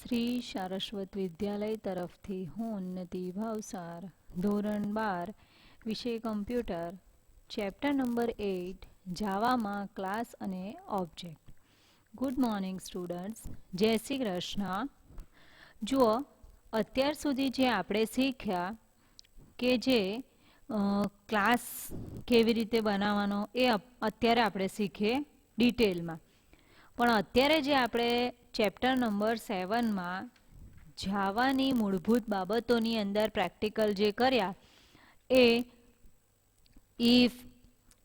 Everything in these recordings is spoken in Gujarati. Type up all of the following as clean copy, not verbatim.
શ્રી સારસ્વત વિદ્યાલય તરફથી હું ઉન્નતિ ભાવસાર ધોરણ 12 વિષય કમ્પ્યુટર ચેપ્ટર નંબર 8 જાવામાં ક્લાસ અને ઓબ્જેક્ટ. ગુડ મોર્નિંગ સ્ટુડન્ટ્સ, જય શ્રી કૃષ્ણ. જુઓ, અત્યાર સુધી જે આપણે શીખ્યા કે જે ક્લાસ કેવી રીતે બનાવવાનો એ અત્યારે આપણે શીખીએ ડિટેલમાં. પણ અત્યારે જે આપણે ચેપ્ટર નંબર 7માં જાવાની મૂળભૂત બાબતોની અંદર પ્રેક્ટિકલ જે કર્યા એ if,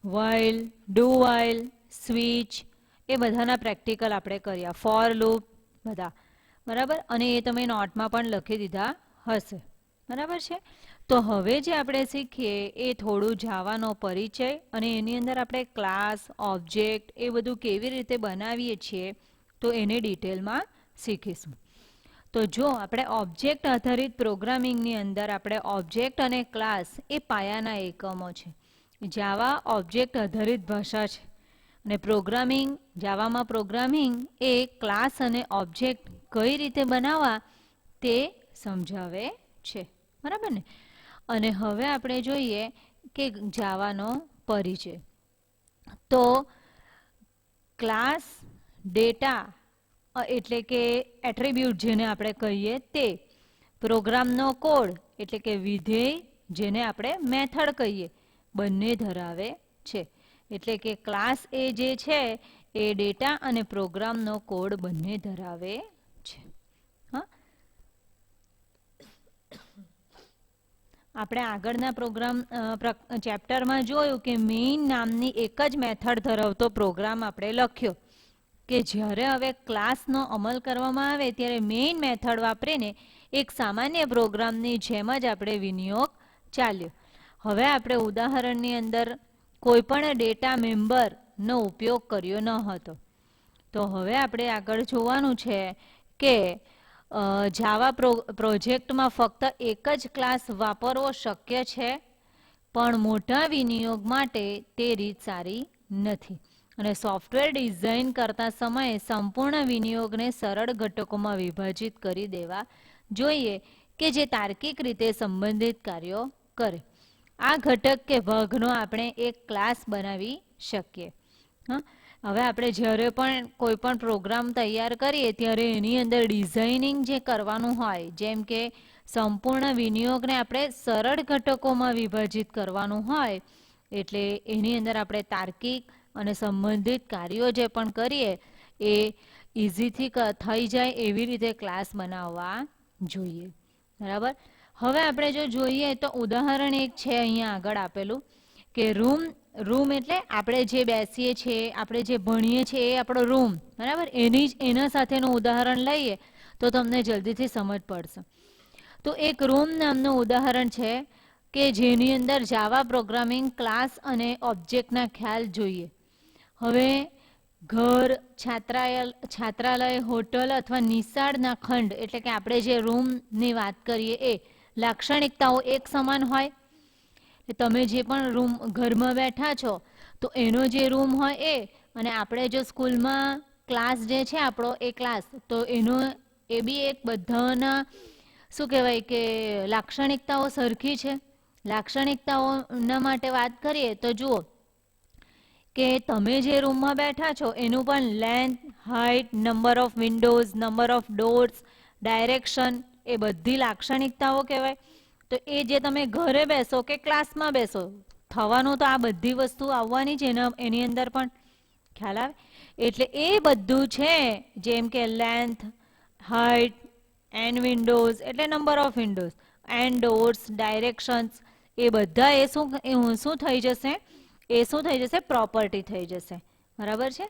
while, do while, switch એ બધાના પ્રેક્ટિકલ આપણે કર્યા, ફોર લૂપ બધા, બરાબર. અને એ તમે નોટમાં પણ લખી દીધા હશે, બરાબર છે. તો હવે જે આપણે શીખીએ એ થોડું જાવાનો પરિચય અને એની અંદર આપણે ક્લાસ, ઓબ્જેક્ટ એ બધું કેવી રીતે બનાવીએ છીએ તો એને ડિટેલમાં શીખીશું. તો જો આપણે ઓબ્જેક્ટ આધારિત પ્રોગ્રામિંગની અંદર આપણે ઓબ્જેક્ટ અને ક્લાસ એ પાયાના એકમો છે. જાવા ઓબ્જેક્ટ આધારિત ભાષા છે અને જાવામાં પ્રોગ્રામિંગ એ ક્લાસ અને ઓબ્જેક્ટ કઈ રીતે બનાવવા તે સમજાવે છે, બરાબર ને. અને હવે આપણે જોઈએ કે જાવાનો પરિચય. તો ક્લાસ, ડેટા એટલે કે એટ્રીબ્યુટ જેને આપણે કહીએ તે, પ્રોગ્રામનો કોડ એટલે કે વિધેય જેને આપણે મેથડ કહીએ, બંને ધરાવે છે. એટલે કે ક્લાસ એ જે છે એ ડેટા અને પ્રોગ્રામનો કોડ બંને ધરાવે છે. હા, આપણે આગળના ચેપ્ટરમાં જોયું કે મેઇન નામની એક જ મેથડ ધરાવતો પ્રોગ્રામ આપણે લખ્યો કે જ્યારે હવે ક્લાસનો અમલ કરવામાં આવે ત્યારે મેઇન મેથડ વાપરીને એક સામાન્ય પ્રોગ્રામની જેમ જ આપણે વિનિયોગ ચાલ્યો. હવે આપણે ઉદાહરણની અંદર કોઈ પણ ડેટા મેમ્બરનો ઉપયોગ કર્યો ન હતો. તો હવે આપણે આગળ જોવાનું છે કે જાવા પ્રોજેક્ટમાં ફક્ત એક જ ક્લાસ વાપરવો શક્ય છે, પણ મોટા વિનિયોગ માટે તે રીત સારી નથી. અને સોફ્ટવેર ડિઝાઇન કરતા સમયે સંપૂર્ણ વિનિયોગને સરળ ઘટકોમાં વિભાજિત કરી દેવા જોઈએ કે જે તાર્કિક રીતે સંબંધિત કાર્યો કરે. આ ઘટક કે ભાગનો આપણે એક ક્લાસ બનાવી શકીએ. હવે આપણે જ્યારે પણ કોઈ પણ પ્રોગ્રામ તૈયાર કરીએ ત્યારે એની અંદર ડિઝાઇનિંગ જે કરવાનું હોય, જેમ કે સંપૂર્ણ વિનિયોગને આપણે સરળ ઘટકોમાં વિભાજિત કરવાનું હોય, એટલે એની અંદર આપણે તાર્કિક અને સંબંધિત કાર્યો જે પણ કરીએ એ ઇઝીથી થઈ જાય એવી રીતે ક્લાસ બનાવવા જોઈએ, બરાબર. હવે આપણે જો જોઈએ તો ઉદાહરણ એક છે અહીંયા આગળ આપેલું કે રૂમ એટલે આપણે જે બેસીએ છીએ, આપણે જે ભણીએ છીએ એ આપણો રૂમ, બરાબર. એના સાથેનું ઉદાહરણ લઈએ તો તમને જલ્દીથી સમજ પડશે. તો એક રૂમ નામનું ઉદાહરણ છે કે જેની અંદર જાવા પ્રોગ્રામિંગ ક્લાસ અને ઓબ્જેક્ટના ખ્યાલ જોઈએ. હવે ઘર, છાત્રાલય, હોટલ અથવા નિશાળના ખંડ એટલે કે આપણે જે રૂમની વાત કરીએ એ લાક્ષણિકતાઓ એક સમાન હોય. તમે જે પણ ઘરમાં બેઠા છો તો એનો જે રૂમ હોય એ, અને આપણે જો સ્કૂલમાં ક્લાસ જે છે આપણો એ ક્લાસ, તો એનો એ બી એક બધાના શું કહેવાય કે લાક્ષણિકતાઓ સરખી છે. લાક્ષણિકતાઓના માટે વાત કરીએ તો જુઓ કે તમે જે રૂમમાં બેઠા છો એનું પણ length, height, number of windows, number of doors, direction એ બધી લાક્ષણિકતાઓ કહેવાય. તો એ જે તમે ઘરે બેસો કે ક્લાસમાં બેસો, થવાનું તો આ બધી વસ્તુ આવવાની છે એની અંદર પણ, ખ્યાલ આવે. એટલે એ બધું છે જેમ કે લેન્થ, હાઇટ, એન્ડ વિન્ડોઝ એટલે number of windows, and doors, directions એ બધા શું થઈ જશે, પ્રોપર્ટી થઈ જશે, બરાબર છે.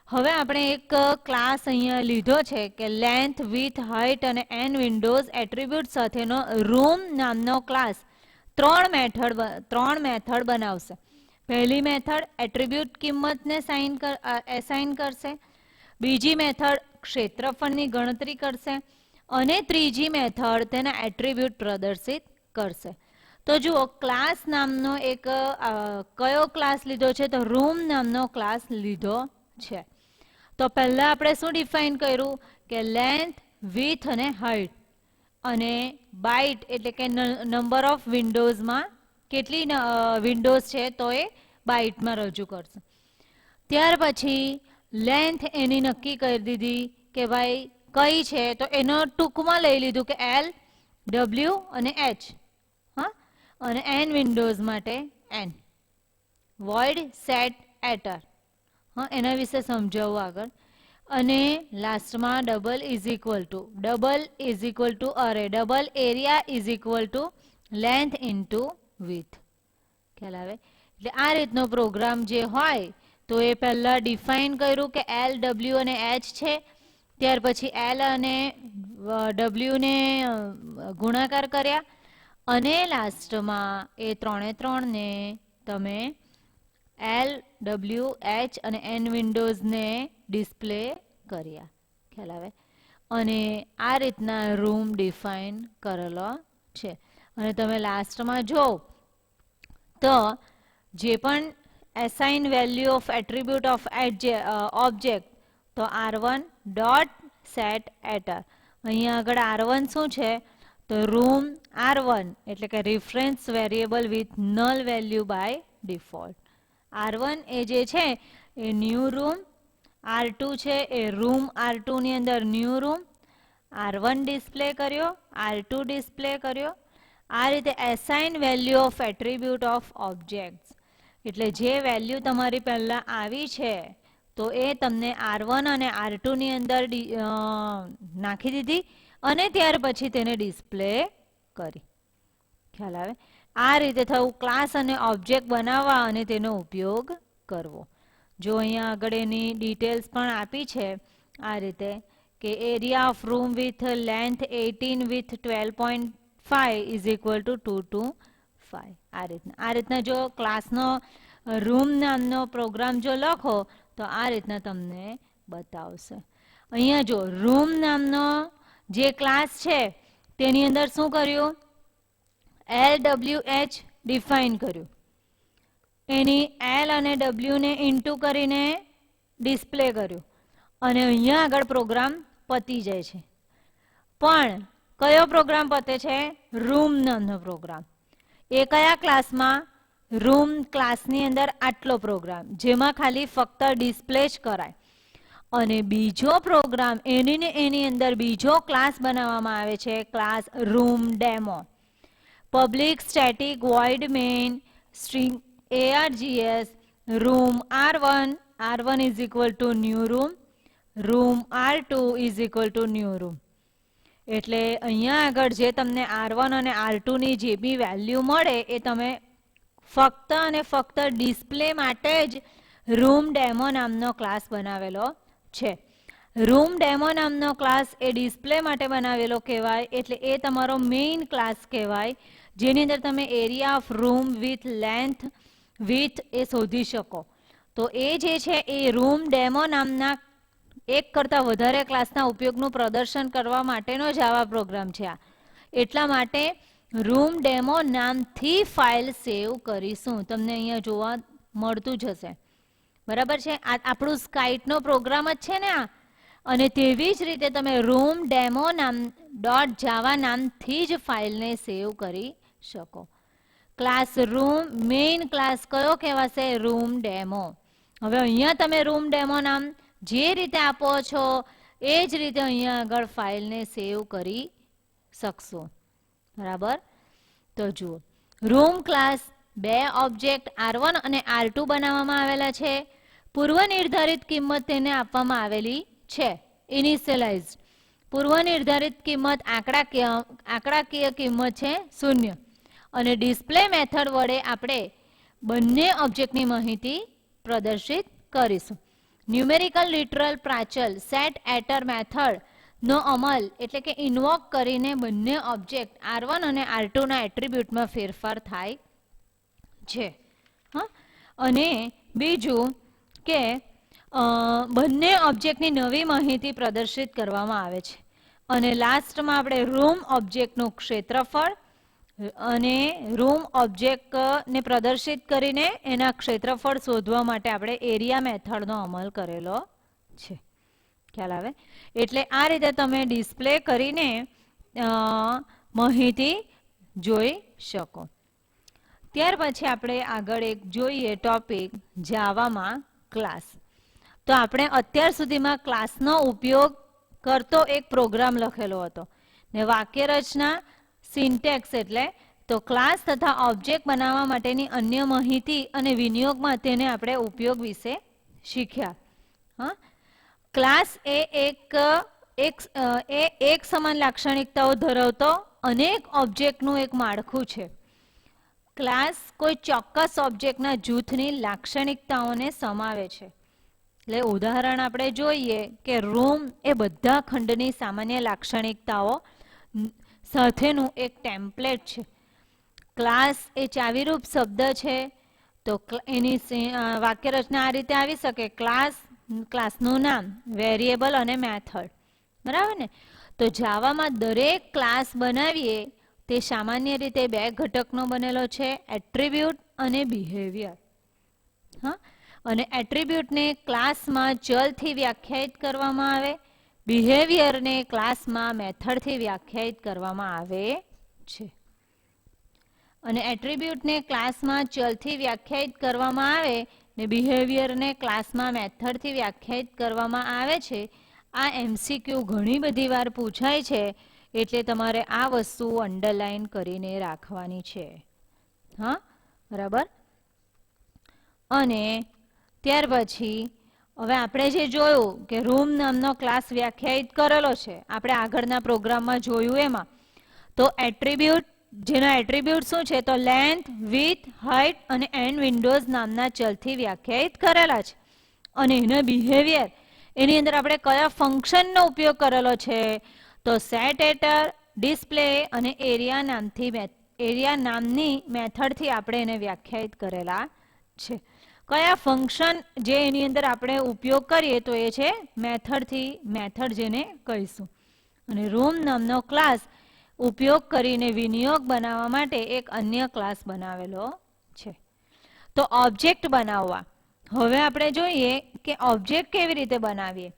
હવે આપણે એક ક્લાસ અહીંયા લીધો છે કે લેન્થ, વિથ, હાઇટ અને એન્ડ વિન્ડોઝ એટ્રીબ્યુટ સાથેનો રૂમ નામનો ક્લાસ ત્રણ મેથડ બનાવશે. પહેલી મેથડ એટ્રીબ્યુટ કિંમતને એસાઇન કરશે, બીજી મેથડ ક્ષેત્રફળની ગણતરી કરશે અને ત્રીજી મેથડ તેના એટ્રીબ્યુટ પ્રદર્શિત કરશે. તો જુઓ, ક્લાસ નામનો એક કયો ક્લાસ લીધો છે, તો રૂમ નામનો ક્લાસ લીધો છે. તો પહેલા આપણે શું ડિફાઇન કર્યું કે લેન્થ, વિથ અને હાઇટ, અને બાઇટ એટલે કે નંબર ઓફ વિન્ડોઝમાં કેટલી વિન્ડોઝ છે તો એ બાઇટમાં રજૂ કરશે. ત્યાર પછી લેન્થ એની નક્કી કરી દીધી કે ભાઈ કઈ છે, તો એનો ટૂંકમાં લઈ લીધું કે એલ, ડબલ્યુ અને એચ. હા, અને એન વિન્ડોઝ માટે એન. વોઇડ સેટ એટર, હા એના વિશે સમજાવું આગળ. અને લાસ્ટમાં ડબલ ઇઝ ઇક્વલ ટુ અરે double area is equal two length into with. ખ્યાલ આવે? એટલે આ રીતનો પ્રોગ્રામ જે હોય તો એ પહેલાં ડિફાઇન કર્યું કે એલ, ડબલ્યુ અને એચ છે. ત્યાર પછી એલ અને ડબલ્યુને ગુણાકાર કર્યા, અને લાસ્ટમાં એ ત્રણને તમે એલ, ડબલ્યુ, એચ અને એન વિન્ડોઝને ડિસ્પ્લે કર્યા. ખ્યાલ આવે? અને આ રીતના રૂમ ડિફાઇન કરેલો છે. અને તમે લાસ્ટમાં જો તો જે પણ assign value of attribute of object, તો R1 ડોટ સેટ એટર. અહીંયા આગળ R1 શું છે, તો રૂમ R1 એટલે કે reference variable with null value by default. R1 એ જે છે એ ન્યૂ રૂમ, R2 છે એ રૂમ R2 ની અંદર ન્યૂ રૂમ. R1 ડિસ્પ્લે કર્યો, R2 ડિસ્પ્લે કર્યો. આ રીતે assign value of attribute of objects, એટલે જે વેલ્યુ તમારી પહેલાં આવી છે તો એ તમને R1 અને R2 ની અંદર નાખી દીધી, અને ત્યાર પછી તેને ડિસ્પ્લે કરી. ખ્યાલ આવે? આ રીતે થયું ક્લાસ અને ઓબ્જેક્ટ બનાવવા અને તેનો ઉપયોગ કરવો. જો અહીંયા આગળ એની ડિટેલ્સ પણ આપી છે આ રીતે કે area of room with length 18 with 12.5 is equal two 225. આ રીતના જો ક્લાસનો રૂમ નામનો પ્રોગ્રામ જો લખો તો આ રીતના તમને બતાવશે. અહીંયા જો રૂમ નામનો જે ક્લાસ છે તેની અંદર શું કર્યું, એલ, ડબલ્યુ, એચ ડિફાઇન કર્યું. એની એલ અને ડબલ્યુને ઇન્ટુ કરીને ડિસ્પ્લે કર્યું, અને અહીંયા આગળ પ્રોગ્રામ પતી જાય છે. પણ કયો પ્રોગ્રામ પતે છે? રૂમ નામનો પ્રોગ્રામ. એ કયા ક્લાસમાં? રૂમ ક્લાસની અંદર આટલો પ્રોગ્રામ, જેમાં ખાલી ફક્ત ડિસ્પ્લે જ કરાય. અને બીજો પ્રોગ્રામ એની અંદર બીજો ક્લાસ બનાવવામાં આવે છે, class room demo. Public static void main string args room R1 is equal to new room, room R2 is equal to new room. એટલે અહીંયા આગળ જે તમને R1 અને R2 ની જે બી વેલ્યુ મળે એ તમે ફક્ત અને ફક્ત ડિસ્પ્લે માટે જ રૂમ ડેમો નામનો ક્લાસ બનાવેલો છે. રૂમ ડેમો નામનો ક્લાસ એ ડિસ્પ્લે માટે બનાવેલો કહેવાય, એટલે એ તમારો મેઇન ક્લાસ કહેવાય, જેની અંદર તમે area of room with length with એ શોધી શકો. તો એ જે છે એ રૂમ ડેમો નામના એક કરતાં વધારે ક્લાસના ઉપયોગનું પ્રદર્શન કરવા માટેનો જ આવા પ્રોગ્રામ છે. એટલા માટે રૂમ ડેમો નામથી ફાઇલ સેવ કરીશું. તમને અહીંયા જોવા મળતું જ હશે, બરાબર છે? આ આપણું સ્કાઇટનો પ્રોગ્રામ જ છે ને આ. અને તેવી જ રીતે તમે રૂમ ડેમો નામ .java નામથી જ ફાઇલને સેવ કરી શકો. ક્લાસ રૂમ મેઇન ક્લાસ કયો કહેવાશે? Room demo. હવે અહીંયા તમે રૂમ ડેમો નામ જે રીતે આપો છો એ જ રીતે અહીંયા આગળ ફાઇલને સેવ કરી શકશો, બરાબર? તો જુઓ, રૂમ ક્લાસ બે ઓબ્જેક્ટ R1 અને R2 બનાવવામાં આવેલા છે. પૂર્વ નિર્ધારિત કિંમત તેને આપવામાં આવેલી છે, ઇનિશિયલાઇઝ. પૂર્વ નિર્ધારિત કિંમત આંકડાકીય કિંમત છે 0. અને ડિસ્પ્લે મેથડ વડે આપણે બંને ઓબ્જેક્ટની માહિતી પ્રદર્શિત કરીશું. ન્યુમેરિકલ લિટરલ પ્રાચલ સેટ એટર મેથડ નો અમલ એટલે કે ઇન્વોક કરીને બંને ઓબ્જેક્ટ R1 અને R2 ના એટ્રીબ્યુટમાં ફેરફાર થાય છે. હા, અને બીજું કે બંને ઓબ્જેક્ટની નવી માહિતી પ્રદર્શિત કરવામાં આવે છે. અને લાસ્ટમાં આપણે રૂમ ઓબ્જેક્ટનું ક્ષેત્રફળ અને રૂમ ઓબ્જેક્ટને પ્રદર્શિત કરીને એના ક્ષેત્રફળ શોધવા માટે આપણે એરિયા મેથડનો અમલ કરેલો છે. ખ્યાલ આવે? એટલે આ રીતે તમે ડિસ્પ્લે કરીને માહિતી જોઈ શકો. ત્યાર પછી આપણે આગળ એક જોઈએ ટોપિક જાવામાં ક્લાસ. તો આપણે અત્યાર સુધીમાં ક્લાસનો ઉપયોગ કરતો એક પ્રોગ્રામ લખેલો હતો ને વાક્ય રચના સિન્ટેક્સ એટલે તો ક્લાસ તથા ઓબ્જેક્ટ બનાવવા માટેની અન્ય માહિતી અને વિનિયોગમાં તેને આપણે ઉપયોગ વિશે શીખ્યા. હા, ક્લાસ એ એક સમાન લાક્ષણિકતાઓ ધરાવતો અનેક ઓબ્જેક્ટનું એક માળખું છે. ક્લાસ કોઈ ચોક્કસ ઓબ્જેક્ટના જૂથની લાક્ષણિકતાઓને સમાવે છે. એટલે ઉદાહરણ આપણે જોઈએ કે રૂમ એ બધા ખંડની સામાન્ય લાક્ષણિકતાઓ સાથેનું એક ટેમ્પલેટ છે. ક્લાસ એ ચાવીરૂપ શબ્દ છે. તો એની વાક્ય રચના આ રીતે આવી શકે: ક્લાસનું નામ, વેરિયેબલ અને મેથડ. બરાબર ને? તો જાવામાં દરેક ક્લાસ બનાવીએ તે સામાન્ય રીતે બે ઘટકનો બનેલો છે, એટ્રીબ્યુટ અને બિહેવિયર. હા, અને એટ્રીબ્યુટને ક્લાસમાં ચલથી વ્યાખ્યાયિત કરવામાં આવે, બિહેવિયરને ક્લાસમાં મેથડથી વ્યાખ્યાયિત કરવામાં આવે છે. અને એટ્રીબ્યુટને ક્લાસમાં ચલથી વ્યાખ્યાયિત કરવામાં આવે ને બિહેવિયરને ક્લાસમાં મેથડથી વ્યાખ્યાયિત કરવામાં આવે છે. આ MCQ ઘણી બધી વાર પૂછાય છે, એટલે તમારે આ વસ્તુ અંડરલાઈન કરીને રાખવાની છે. હા, બરાબર. અને ત્યાર પછી હવે આપણે જે જોયું કે રૂમ નામનો ક્લાસ વ્યાખ્યાયિત કરેલો છે આપણે આગળના પ્રોગ્રામમાં જોયું એમાં, તો એટ્રીબ્યુટ, જેના એટ્રીબ્યુટ શું છે તો લેન્થ, વિડ્થ, હાઇટ અને એન્ડ વિન્ડોઝ નામના ચલથી વ્યાખ્યાયિત કરેલા છે. અને એના બિહેવિયર, એની અંદર આપણે કયા ફંક્શનનો ઉપયોગ કરેલો છે તો સેટએટર, ડિસ્પ્લે અને એરિયા નામની મેથડથી આપણે એને વ્યાખ્યાયિત કરેલા છે. કયા ફંક્શન જે એની અંદર આપણે ઉપયોગ કરીએ તો એ છે મેથડ જેને કહીશું. અને રૂમ નામનો ક્લાસ ઉપયોગ કરીને વિનિયોગ બનાવવા માટે એક અન્ય ક્લાસ બનાવેલો છે. તો ઓબ્જેક્ટ બનાવવા, હવે આપણે જોઈએ કે ઓબ્જેક્ટ કેવી રીતે બનાવીએ.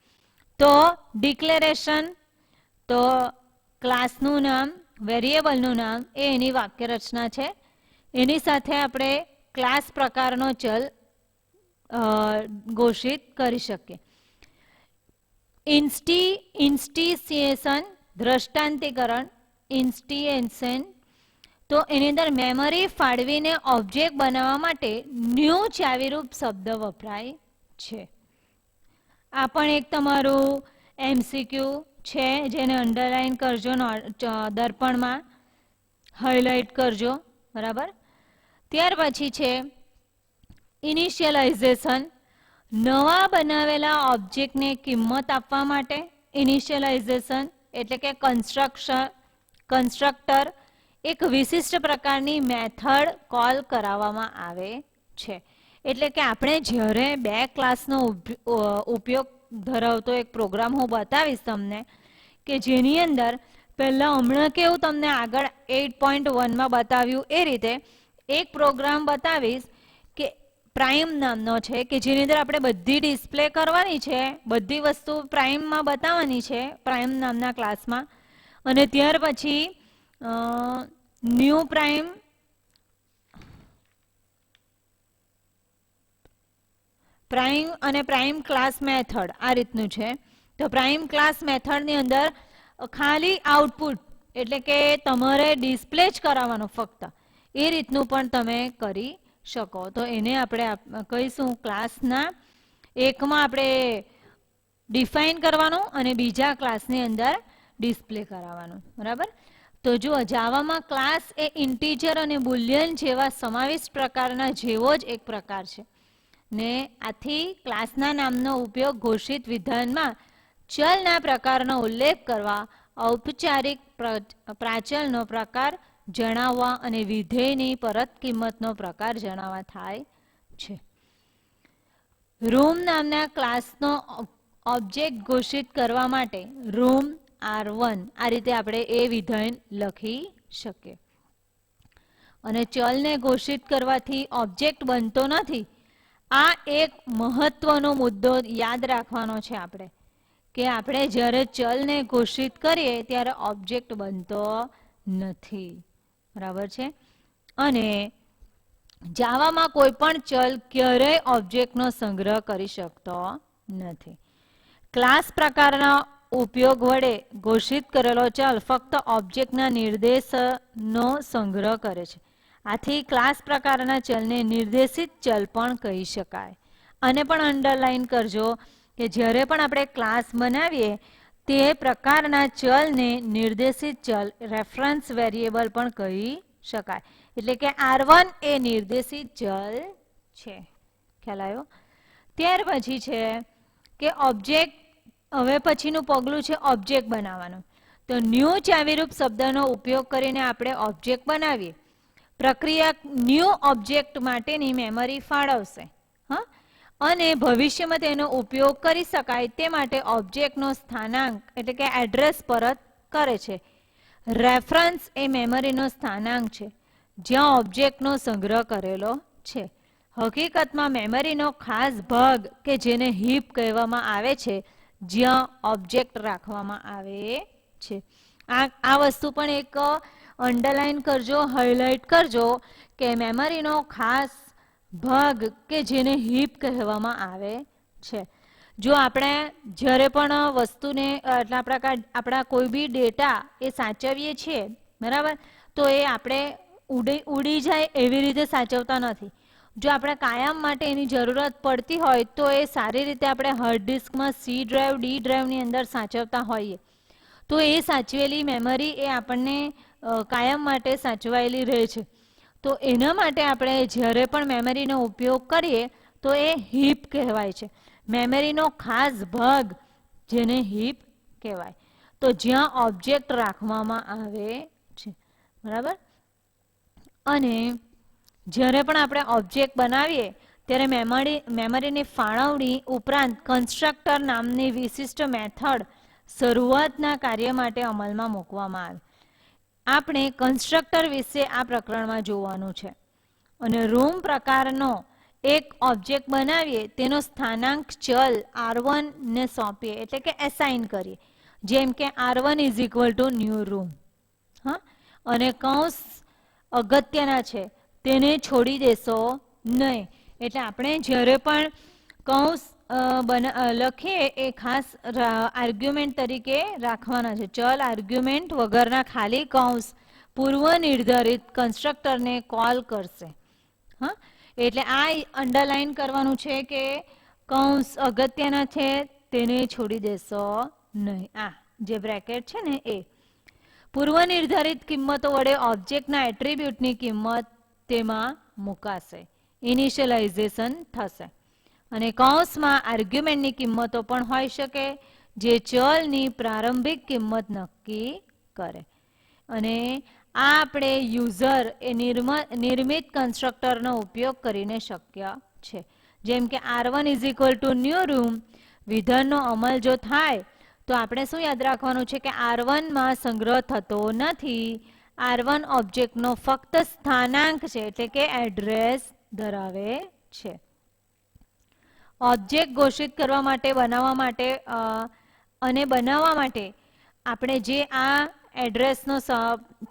તો ડિક્લેરેશન, તો ક્લાસનું નામ, વેરિયેબલનું નામ એ એની વાક્ય રચના છે. એની સાથે આપણે ક્લાસ પ્રકારનો ચલ ઘોષિત કરી શકીએ. ઇન્સ્ટિસિએશન, દ્રષ્ટાંતિકરણ, ઇન્સ્ટિએશન, તો એની અંદર મેમરી ફાળવીને ઓબ્જેક્ટ બનાવવા માટે ન્યૂ ચાવીરૂપ શબ્દ વપરાય છે. આ પણ એક તમારું MCQ છે, જેને અંડરલાઈન કરજો, દર્પણમાં હાઇલાઇટ કરજો. બરાબર. ત્યાર પછી છે ઇનિશિયલાઇઝેશન, નવા બનાવેલા ઓબ્જેક્ટને કિંમત આપવા માટે. ઇનિશિયલાઇઝેશન એટલે કે કન્સ્ટ્રક્ટર એક વિશિષ્ટ પ્રકારની મેથડ કોલ કરાવવામાં આવે છે. એટલે કે આપણે જ્યારે બે ક્લાસનો ઉપયોગ ધરાવતો એક પ્રોગ્રામ હું બતાવીશ તમને, કે જેની અંદર પહેલાં હમણાં કેવું તમને આગળ 8.1માં બતાવ્યું એ રીતે એક પ્રોગ્રામ બતાવીશ કે પ્રાઇમ નામનો છે, કે જેની અંદર આપણે બધી ડિસ્પ્લે કરવાની છે, બધી વસ્તુ પ્રાઇમમાં બતાવવાની છે, પ્રાઇમ નામના ક્લાસમાં. અને ત્યાર પછી ન્યૂ પ્રાઇમ, અને પ્રાઇમ ક્લાસ મેથડ આ રીતનું છે. તો પ્રાઇમ ક્લાસ મેથડની અંદર ખાલી આઉટપુટ એટલે કે તમારે ડિસ્પ્લે જ કરાવવાનું ફક્ત, એ રીતનું પણ તમે કરી શકો. તો એને આપણે કહીશું ક્લાસના એકમાં આપણે ડિફાઇન કરવાનું અને બીજા ક્લાસની અંદર ડિસ્પ્લે કરાવવાનું. બરાબર. તો જુઓ, જાવામાં ક્લાસ એ ઇન્ટીજર અને બુલિયન જેવા સમાવિષ્ટ પ્રકારના જેવો જ એક પ્રકાર છે ને આથી ક્લાસના નામનો ઉપયોગ ઘોષિત વિધાનમાં ચલના પ્રકારનો ઉલ્લેખ કરવા, ઔપચારિક પ્રાચલનો પ્રકાર જણાવવા અને વિધેયની પરત કિંમતનો પ્રકાર જણાવવા થાય છે. રૂમ નામના ક્લાસનો ઓબ્જેક્ટ ઘોષિત કરવા માટે રૂમ R1 આ રીતે આપણે એ વિધાન લખી શકીએ. અને ચલને ઘોષિત કરવાથી ઓબ્જેક્ટ બનતો નથી. આ એક મહત્વનો મુદ્દો યાદ રાખવાનો છે આપણે, કે આપણે જ્યારે ચલને ઘોષિત કરીએ ત્યારે ઓબ્જેક્ટ બનતો નથી, બરાબર છે. અને જાવામાં કોઈ પણ ચલ ક્યારેય ઓબ્જેક્ટનો સંગ્રહ કરી શકતો નથી. ક્લાસ પ્રકારના ઉપયોગ વડે ઘોષિત કરેલો ચલ ફક્ત ઓબ્જેક્ટના નિર્દેશનો સંગ્રહ કરે છે. આથી ક્લાસ પ્રકારના ચલને નિર્દેશિત ચલ પણ કહી શકાય. આને પણ અંડરલાઈન કરજો કે જ્યારે પણ આપણે ક્લાસ બનાવીએ તે પ્રકારના ચલને નિર્દેશિત ચલ રેફરન્સ વેરિયેબલ પણ કહી શકાય. એટલે કે R1 એ નિર્દેશિત ચલ છે. ખ્યાલ આવ્યો? ત્યાર પછી છે કે ઓબ્જેક્ટ, હવે પછીનું પગલું છે ઓબ્જેક્ટ બનાવવાનું. તો ન્યૂ ચાવીરૂપ શબ્દનો ઉપયોગ કરીને આપણે ઓબ્જેક્ટ બનાવીએ. પ્રક્રિયા ન્યૂ ઓબ્જેક્ટ માટેની મેમરી ફાળવશે. હા, અને ભવિષ્યમાં તેનો ઉપયોગ કરી શકાય તે માટે ઓબ્જેક્ટનો સ્થાનાંક એટલે કે એડ્રેસ પરત કરે છે. રેફરન્સ એ મેમરીનો સ્થાનાંક છે જ્યાં ઓબ્જેક્ટનો સંગ્રહ કરેલો છે. હકીકતમાં મેમરીનો ખાસ ભાગ કે જેને હીપ કહેવામાં આવે છે જ્યાં ઓબ્જેક્ટ રાખવામાં આવે છે. આ વસ્તુ પણ એક અંડરલાઈન કરજો, હાઇલાઇટ કરજો કે મેમરીનો ખાસ ભાગ કે જેને હીપ કહેવામાં આવે છે. જો આપણે જ્યારે પણ વસ્તુને આપણા કોઈ બી ડેટા એ સાચવીએ છીએ, બરાબર, તો એ આપણે ઉડી જાય એવી રીતે સાચવતા નથી. જો આપણે કાયમ માટે એની જરૂરત પડતી હોય તો એ સારી રીતે આપણે હાર્ડ ડિસ્કમાં C ડ્રાઈવ, D ડ્રાઈવની અંદર સાચવતા હોઈએ તો એ સાચવેલી મેમરી એ આપણને કાયમ માટે સાચવાયેલી રહે છે. તો એના માટે આપણે જ્યારે પણ મેમરીનો ઉપયોગ કરીએ તો એ હીપ કહેવાય છે. મેમરીનો ખાસ ભાગ જેને હીપ કહેવાય. તો જ્યાં ઓબ્જેક્ટ રાખવામાં આવે છે, બરાબર. અને જ્યારે પણ આપણે ઓબ્જેક્ટ બનાવીએ ત્યારે મેમરીની ફાળવણી ઉપરાંત કન્સ્ટ્રક્ટર નામની વિશિષ્ટ મેથડ શરૂઆતના કાર્ય માટે અમલમાં મૂકવામાં આવે. આપણે કન્સ્ટ્રક્ટર વિશે આ પ્રકરણમાં જોવાનું છે. અને રૂમ પ્રકારનો એક ઓબ્જેક્ટ બનાવીએ તેનો સ્થાનાંક ચલ R1 ને સોંપીએ એટલે કે એસાઇન કરીએ. જેમ કે R1 is equal to new room. હા, અને કૌંસ અગત્યના છે, તેને છોડી દેશો નહીં. એટલે આપણે જ્યારે પણ કૌંસ લખીએ એ ખાસ આર્ગ્યુમેન્ટ તરીકે રાખવાના છે. ચલ આર્ગ્યુમેન્ટ વગરના ખાલી કૌંસ પૂર્વ નિર્ધારિત કન્સ્ટ્રક્ટરને કોલ કરશે. હા, એટલે આ અંડરલાઈન કરવાનું છે કે કૌંસ અગત્યના છે, તેને છોડી દેશો નહીં. આ જે બ્રેકેટ છે ને એ પૂર્વ નિર્ધારિત કિંમતો વડે ઓબ્જેક્ટના એટ્રીબ્યુટની કિંમત તેમાં મુકાશે, ઇનિશિયલાઇઝેશન થશે. અને કૌંસમાં આર્ગ્યુમેન્ટની કિંમતો પણ હોઈ શકે જે ચલની પ્રારંભિક કિંમત નક્કી કરે. અને આ આપણે યુઝર એ નિર્મિત કન્સ્ટ્રક્ટરનો ઉપયોગ કરીને શક્ય છે. જેમ કે R1 is equal to new room વિધાનનો અમલ જો થાય તો આપણે શું યાદ રાખવાનું છે કે R1 માં સંગ્રહ થતો નથી. R1 ઓબ્જેક્ટનો ફક્ત સ્થાનાંક છે એટલે કે એડ્રેસ ધરાવે છે. ઓબ્જેક્ટ ઘોષિત કરવા માટે બનાવવા માટે આપણે જે આ એડ્રેસનો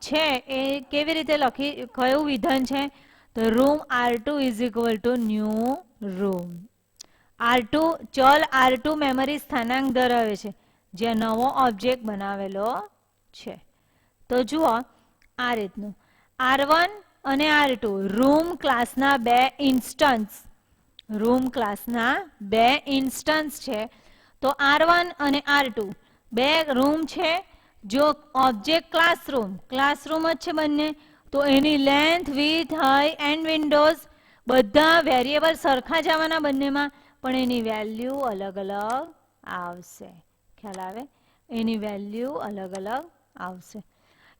છે એ કેવી રીતે કયું વિધાન છે તો room R2 is equal to new room. R2 ચલ R2 મેમરી સ્થાનાંક ધરાવે છે જ્યાં નવો ઓબ્જેક્ટ બનાવેલો છે. તો જુઓ આ રીતનું R1 અને R2 રૂમ ક્લાસના બે ઇન્સ્ટન્સ છે. તો R1 અને R2 બે રૂમ છે. જો ઓબ્જેક્ટ ક્લાસરૂમ જ છે બંને, તો એની length, width, height and windows બધા વેરિયેબલ સરખા જ આવવાના બંનેમાં, પણ એની વેલ્યુ અલગ અલગ આવશે. ખ્યાલ આવે? એની વેલ્યુ અલગ અલગ આવશે.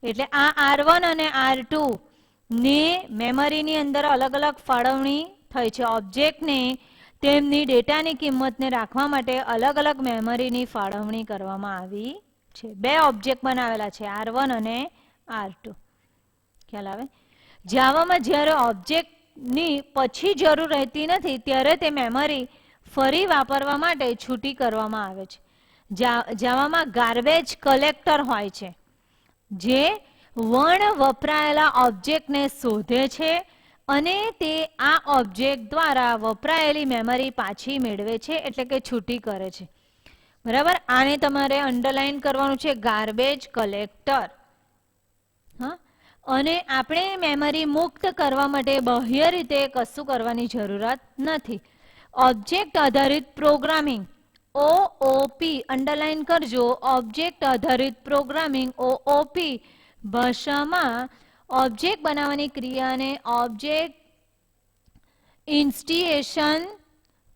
એટલે આ R1 અને R2 ની મેમરીની અંદર અલગ અલગ ફાળવણી થઈ છે. ઓબ્જેક્ટને તેમની ડેટાની કિંમતને રાખવા માટે અલગ અલગ મેમરીની ફાળવણી કરવામાં આવી છે. બે ઓબ્જેક્ટ બનાવેલા છે R1 અને R2. ખ્યાલ આવે? જાવામાં જ્યારે ઓબ્જેક્ટની પછી જરૂર રહેતી નથી ત્યારે તે મેમરી ફરી વાપરવા માટે છૂટી કરવામાં આવે છે. જાવામાં ગાર્બેજ કલેક્ટર હોય છે, જે વર્ણ વપરાયેલા ઓબ્જેક્ટને શોધે છે અને તે આ ઓબ્જેક્ટ દ્વારા વપરાયેલી મેમરી પાછી મેળવે છે, એટલે કે છૂટી કરે છે. બરાબર, આને તમારે અંડરલાઈન કરવાનું છે, ગાર્બેજ કલેક્ટર. હા, અને આપણે મેમરી મુક્ત કરવા માટે બાહ્ય રીતે કશું કરવાની જરૂરત નથી. ઓબ્જેક્ટ આધારિત પ્રોગ્રામિંગ ઓઓપી અંડરલાઈન કરજો. ઓબ્જેક્ટ આધારિત પ્રોગ્રામિંગ ઓઓપી ભાષામાં ઓબ્જેક્ટ બનાવવાની ક્રિયાને ઓબ્જેક્ટ ઇન્સ્ટિએશન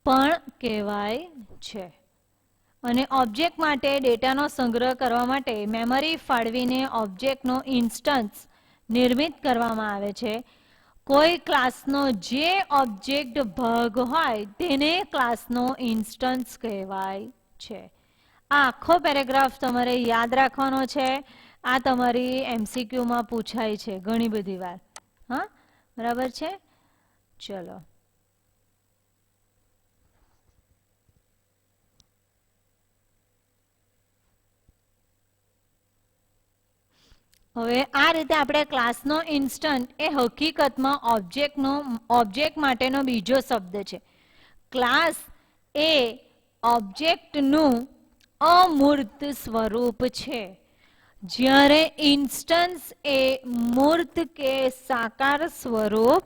પણ કહેવાય છે. અને ઓબ્જેક્ટ માટે ડેટાનો સંગ્રહ કરવા માટે મેમરી ફાળવીને ઓબ્જેક્ટનો ઇન્સ્ટન્સ નિર્મિત કરવામાં આવે છે. કોઈ ક્લાસનો જે ઓબ્જેક્ટ ભાગ હોય તેને ક્લાસનો ઇન્સ્ટન્સ કહેવાય છે. આ આખો પેરેગ્રાફ તમારે યાદ રાખવાનો છે. આ તમારી એમસીક્યુમાં પૂછાય છે ઘણી બધી વાર. હા, બરાબર છે. ચલો, હવે આ રીતે આપણે ક્લાસનો ઇન્સ્ટન્ટ એ હકીકતમાં ઓબ્જેક્ટ માટેનો બીજો શબ્દ છે. ક્લાસ એ ઓબ્જેક્ટનું અમૂર્ત સ્વરૂપ છે, જ્યારે ઇન્સ્ટન્સ એ મૂર્ત કે સાકાર સ્વરૂપ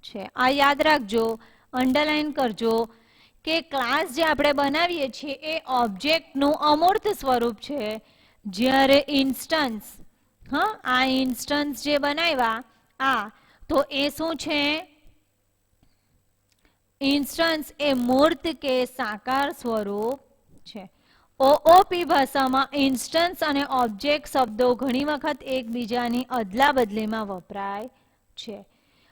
છે. આ યાદ રાખજો, અંડરલાઈન કરજો કે ક્લાસ જે આપણે બનાવીએ છીએ એ ઓબ્જેક્ટનું અમૂર્ત સ્વરૂપ છે, જ્યારે ઇન્સ્ટન્સ, હા, આ ઇન્સ્ટન્સ જે બનાવ્યા તો એ શું છે? ઇન્સ્ટન્સ એ મૂર્ત કે સાકાર સ્વરૂપ છે. ઓઓપી ભાષામાં ઇન્સ્ટન્સ અને ઓબ્જેક્ટ શબ્દો ઘણી વખત એકબીજાની અદલા બદલીમાં વપરાય છે.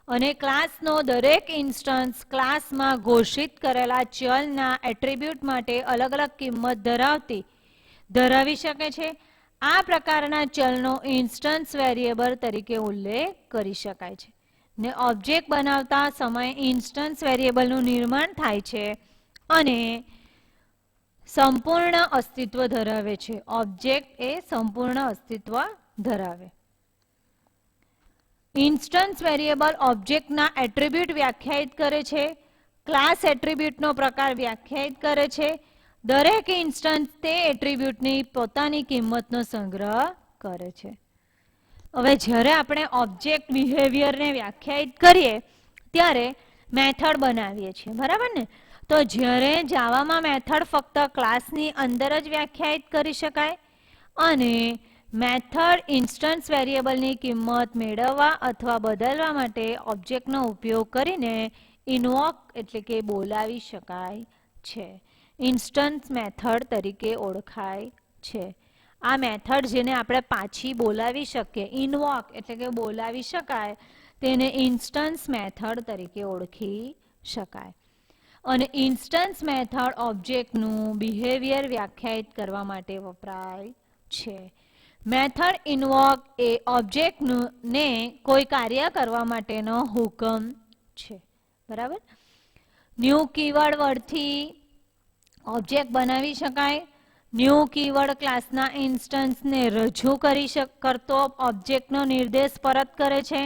અને ક્લાસનો દરેક ઇન્સ્ટન્સ ક્લાસમાં ઘોષિત કરેલા ચલના એટ્રીબ્યુટ માટે અલગ અલગ કિંમત ધરાવી શકે છે. આ પ્રકારના ચલનો ઇન્સ્ટન્સ વેરિયેબલ તરીકે ઉલ્લેખ કરી શકાય છે. ને ઓબ્જેક્ટ બનાવતા સમયે ઇન્સ્ટન્સ વેરિયેબલનું નિર્માણ થાય છે અને સંપૂર્ણ અસ્તિત્વ ધરાવે છે. ઓબ્જેક્ટ એ સંપૂર્ણ અસ્તિત્વ ધરાવે. ઇન્સ્ટન્સ વેરિયેબલ ઓબ્જેક્ટના એટ્રીબ્યુટ વ્યાખ્યાયિત કરે છે. ક્લાસ એટ્રીબ્યુટનો પ્રકાર વ્યાખ્યાયિત કરે છે. દરેક ઇન્સ્ટન્સ તે એટ્રીબ્યુટની પોતાની કિંમતનો સંગ્રહ કરે છે. હવે જ્યારે આપણે ઓબ્જેક્ટ બિહેવિયરને વ્યાખ્યાયિત કરીએ ત્યારે મેથડ બનાવીએ છીએ, બરાબર ને? તો જ્યારે જાવામાં મેથડ ફક્ત ક્લાસની અંદર જ વ્યાખ્યાયિત કરી શકાય અને મેથડ ઇન્સ્ટન્સ વેરિયેબલની કિંમત મેળવવા અથવા બદલવા માટે ઓબ્જેક્ટનો ઉપયોગ કરીને ઇન્વોક એટલે કે બોલાવી શકાય છે. ઇન્સ્ટન્સ મેથડ તરીકે ઓળખાય છે. આ મેથડ જેને આપણે પાછી બોલાવી શકીએ, ઇન્વોક એટલે કે બોલાવી શકાય, તેને ઇન્સ્ટન્સ મેથડ તરીકે ઓળખી શકાય. અને ઇન્સ્ટન્સ મેથડ ઓબ્જેક્ટનું બિહેવિયર વ્યાખ્યાયિત કરવા માટે વપરાય છે. મેથડ ઇન્વોક એ ઓબ્જેક્ટને કોઈ કાર્ય કરવા માટેનો હુકમ છે, બરાબર? ન્યૂ કીવર્ડ વર્ડથી ઓબ્જેક્ટ બનાવી શકાય. ન્યૂ કીવર્ડ ક્લાસના ઇન્સ્ટન્સને રજૂ કરતો ઓબ્જેક્ટનો નિર્દેશ પરત કરે છે.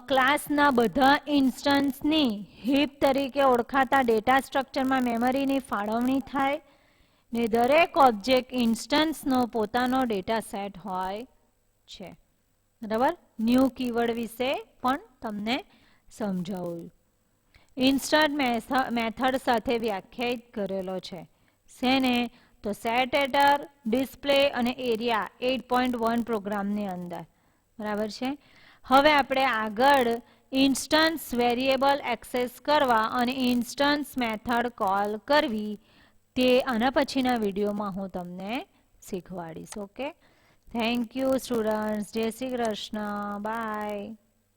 ક્લાસના બધા ઇન્સ્ટન્સની હીપ તરીકે ઓળખાતા ડેટા સ્ટ્રક્ચરમાં મેમરીની ફાળવણી થાય ને દરેક ઓબ્જેક્ટ ઇન્સ્ટન્સનો પોતાનો ડેટા સેટ હોય છે, બરાબર? ન્યૂ કીવર્ડ વિશે પણ તમને સમજાવું. ઇન્સ્ટન્ટ મેથડ સાથે વ્યાખ્યાયિત કરેલો છે. શેને? તો સેટ એટર, ડિસ્પ્લે અને એરિયા 8.1 પ્રોગ્રામની અંદર, બરાબર છે? હવે આપણે આગળ ઇન્સ્ટન્સ વેરિયેબલ એક્સેસ કરવા અને ઇન્સ્ટન્સ મેથડ કોલ કરવી તે આના પછીના વિડીયોમાં હું તમને શીખવાડીશ. Okay, thank you students. જય શ્રી કૃષ્ણ. બાય.